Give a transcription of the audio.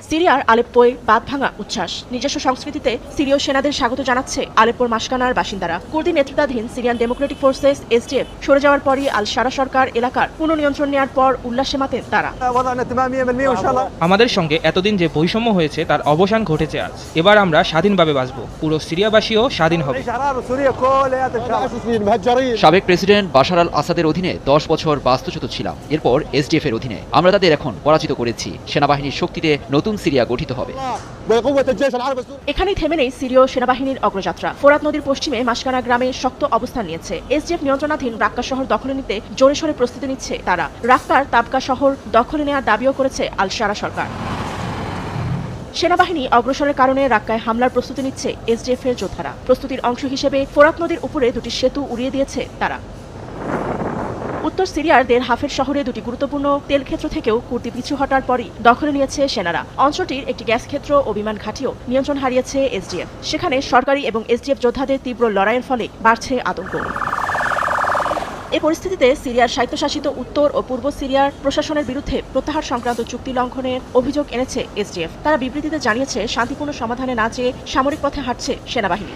সিরিয়ার আলেপ্পোয় বাঁধ ভাঙা উচ্ছ্বাস। নিজস্ব সংস্কৃতিতে সিরীয় সেনাদের স্বাগত জানাচ্ছে আলেপ্পোর মাসকানার বাসিন্দারা। কুর্দি নেতৃত্বাধীন সিরিয়ান ডেমোক্রেটিক ফোর্সেস এসডিএফ সরে যাওয়ার পরই আল শারা সরকার এলাকার পুনঃনিয়ন্ত্রণ নেওয়ার পর উল্লাসে মাতেন তারা। আমাদের সঙ্গে এতদিন যে বৈষম্য হয়েছে তার অবসান ঘটেছে আজ। এবার আমরা স্বাধীনভাবে বাঁচব, পুরো সিরিয়াবাসীও স্বাধীন হবে। সাবেক প্রেসিডেন্ট বাশার আল আসাদের অধীনে 10 বছর বাস্তুচ্যুত ছিলাম। এরপর এসডিএফ এর অধীনে আমরা তাদের এখন পরাজিত করেছি। সেনাবাহিনীর শক্তিতে নতুন সিরিয়া গঠিত হবে। এখানেই থেমে নেই সিরীয় সেনাবাহিনীর অগ্রযাত্রা। ফোরাত নদীর পশ্চিমে মাসকানা গ্রামে শক্ত অবস্থান নিয়েছে এসডিএফ। নিয়ন্ত্রণাধীন রাক্কা শহর দখলে নিতে জোরে সোরে প্রস্তুতি নিচ্ছে তারা। রাক্কার তাবকা শহর দখলে নেওয়ার দাবিও করেছে আল শারা সরকার। সেনাবাহিনী অগ্রসরের কারণে রাক্কায় হামলার প্রস্তুতি নিচ্ছে এসডিএফ এর যোদ্ধারা। প্রস্তুতির অংশ হিসেবে ফোরাত নদীর উপরে দুটি সেতু উড়িয়ে দিয়েছে তারা। উত্তর সিরিয়ার দের হাফের শহরে দুটি গুরুত্বপূর্ণ তেল ক্ষেত্র থেকেও কুর্দি পিছু হটার পরই দখলে নিয়েছে সেনারা। অঞ্চলটির একটি গ্যাস ক্ষেত্র ও বিমান ঘাঁটিও নিয়ন্ত্রণ হারিয়েছে এসডিএফ। সেখানে সরকারি এবং এসডিএফ যোদ্ধাদের তীব্র লড়াইয়ের ফলে বাড়ছে আতঙ্ক। এ পরিস্থিতিতে সিরিয়ার স্বায়ত্তশাসিত উত্তর ও পূর্ব সিরিয়ার প্রশাসনের বিরুদ্ধে প্রত্যাহার সংক্রান্ত চুক্তি লঙ্ঘনের অভিযোগ এনেছে এসডিএফ। তারা বিবৃতিতে জানিয়েছে শান্তিপূর্ণ সমাধানে না চেয়ে সামরিক পথে হাঁটছে সেনাবাহিনী।